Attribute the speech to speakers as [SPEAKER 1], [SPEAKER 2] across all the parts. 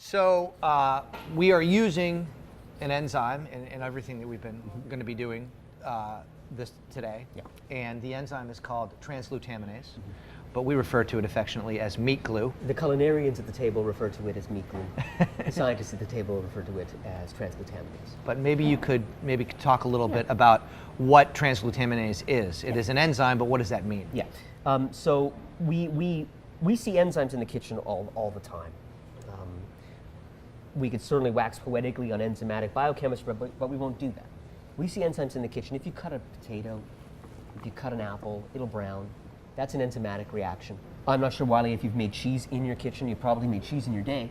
[SPEAKER 1] So we are using an enzyme in everything that we've been going to be doing this today.
[SPEAKER 2] Yeah.
[SPEAKER 1] And the enzyme is called transglutaminase, but we refer to it affectionately as meat glue.
[SPEAKER 2] The culinarians at the table refer to it as meat glue. The scientists at the table refer to it as transglutaminase.
[SPEAKER 1] But maybe you could talk a little bit about what transglutaminase is. It is an enzyme, but what does that mean?
[SPEAKER 2] Yeah. So we see enzymes in the kitchen all the time. We could certainly wax poetically on enzymatic biochemistry, but we won't do that. We see enzymes in the kitchen. If you cut a potato, if you cut an apple, it'll brown. That's an enzymatic reaction. I'm not sure, Wylie, if you've made cheese in your kitchen. You've probably made cheese in your day.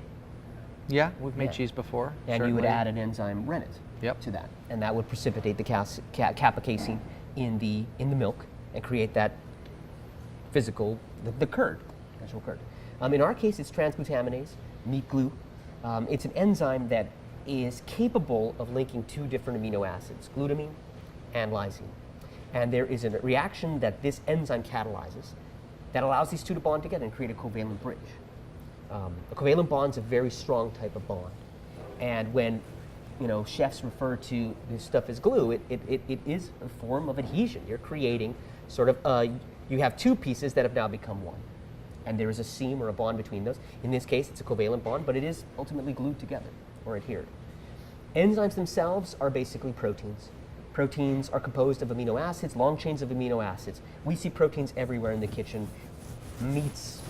[SPEAKER 1] Yeah, we've made cheese before.
[SPEAKER 2] And
[SPEAKER 1] certainly.
[SPEAKER 2] you would add an enzyme rennet to that. And that would precipitate the kappa casein in the milk and create that physical, the curd, actual curd. In our case, it's transglutaminase, meat glue. It's an enzyme that is capable of linking two different amino acids, glutamine and lysine. And there is a reaction that this enzyme catalyzes that allows these two to bond together and create a covalent bridge. A covalent bond is a very strong type of bond. And when chefs refer to this stuff as glue, it is a form of adhesion. You're creating sort of, you have two pieces that have now become one. And there is a seam or a bond between those. In this case, it's a covalent bond, but it is ultimately glued together or adhered. Enzymes themselves are basically proteins. Proteins are composed of amino acids, long chains of amino acids. We see proteins everywhere in the kitchen. Meats,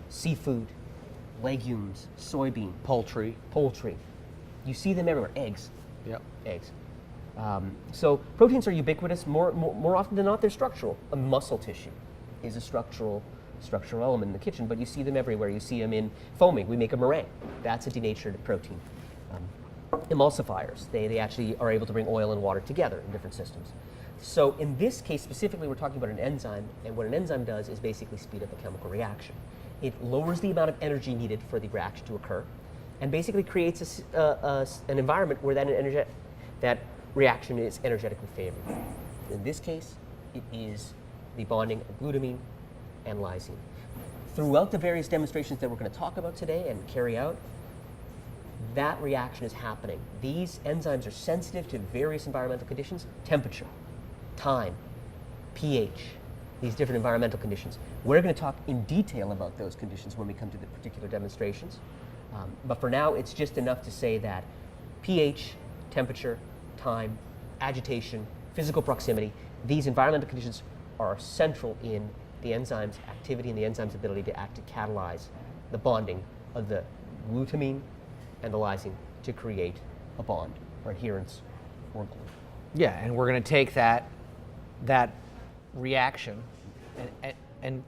[SPEAKER 2] seafood, legumes, soybean,
[SPEAKER 1] Poultry.
[SPEAKER 2] You see them everywhere. Eggs.
[SPEAKER 1] Yep.
[SPEAKER 2] Eggs. So proteins are ubiquitous. More often than not, they're structural. A muscle tissue is a structural element in the kitchen, but you see them everywhere. You see them in foaming. We make a meringue. That's a denatured protein. Emulsifiers, they actually are able to bring oil and water together in different systems. So in this case specifically, we're talking about an enzyme, and what an enzyme does is basically speed up a chemical reaction. It lowers the amount of energy needed for the reaction to occur, and basically creates an environment where that reaction is energetically favorable. In this case, it is the bonding of glutamine and lysine. Throughout the various demonstrations that we're going to talk about today and carry out, that reaction is happening. These enzymes are sensitive to various environmental conditions: temperature, time, pH, these different environmental conditions. We're going to talk in detail about those conditions when we come to the particular demonstrations. But for now, it's just enough to say that pH, temperature, time, agitation, physical proximity, these environmental conditions are central in the enzyme's activity and the enzyme's ability to act to catalyze the bonding of the glutamine and the lysine to create a bond or adherence or glue.
[SPEAKER 1] Yeah, and we're going to take that reaction and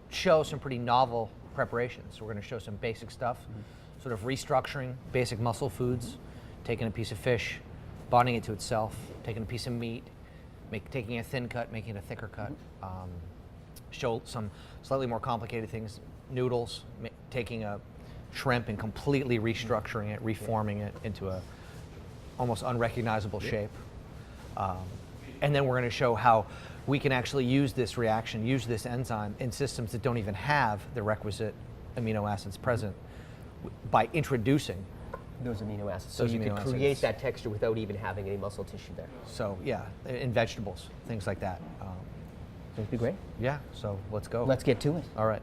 [SPEAKER 1] show some pretty novel preparations. So we're going to show some basic stuff, sort of restructuring basic muscle foods, taking a piece of fish, bonding it to itself, taking a piece of meat, taking a thin cut, making it a thicker cut. Show some slightly more complicated things, noodles, taking a shrimp and completely restructuring it, reforming it into a almost unrecognizable shape. And then we're going to show how we can actually use this reaction, use this enzyme in systems that don't even have the requisite amino acids present by introducing
[SPEAKER 2] those amino acids. So
[SPEAKER 1] those
[SPEAKER 2] you
[SPEAKER 1] amino
[SPEAKER 2] could create
[SPEAKER 1] acids.
[SPEAKER 2] that texture without even having any muscle tissue there.
[SPEAKER 1] So yeah, in vegetables, things like that.
[SPEAKER 2] That'd be great.
[SPEAKER 1] Yeah, so let's go.
[SPEAKER 2] Let's get to it.
[SPEAKER 1] All right.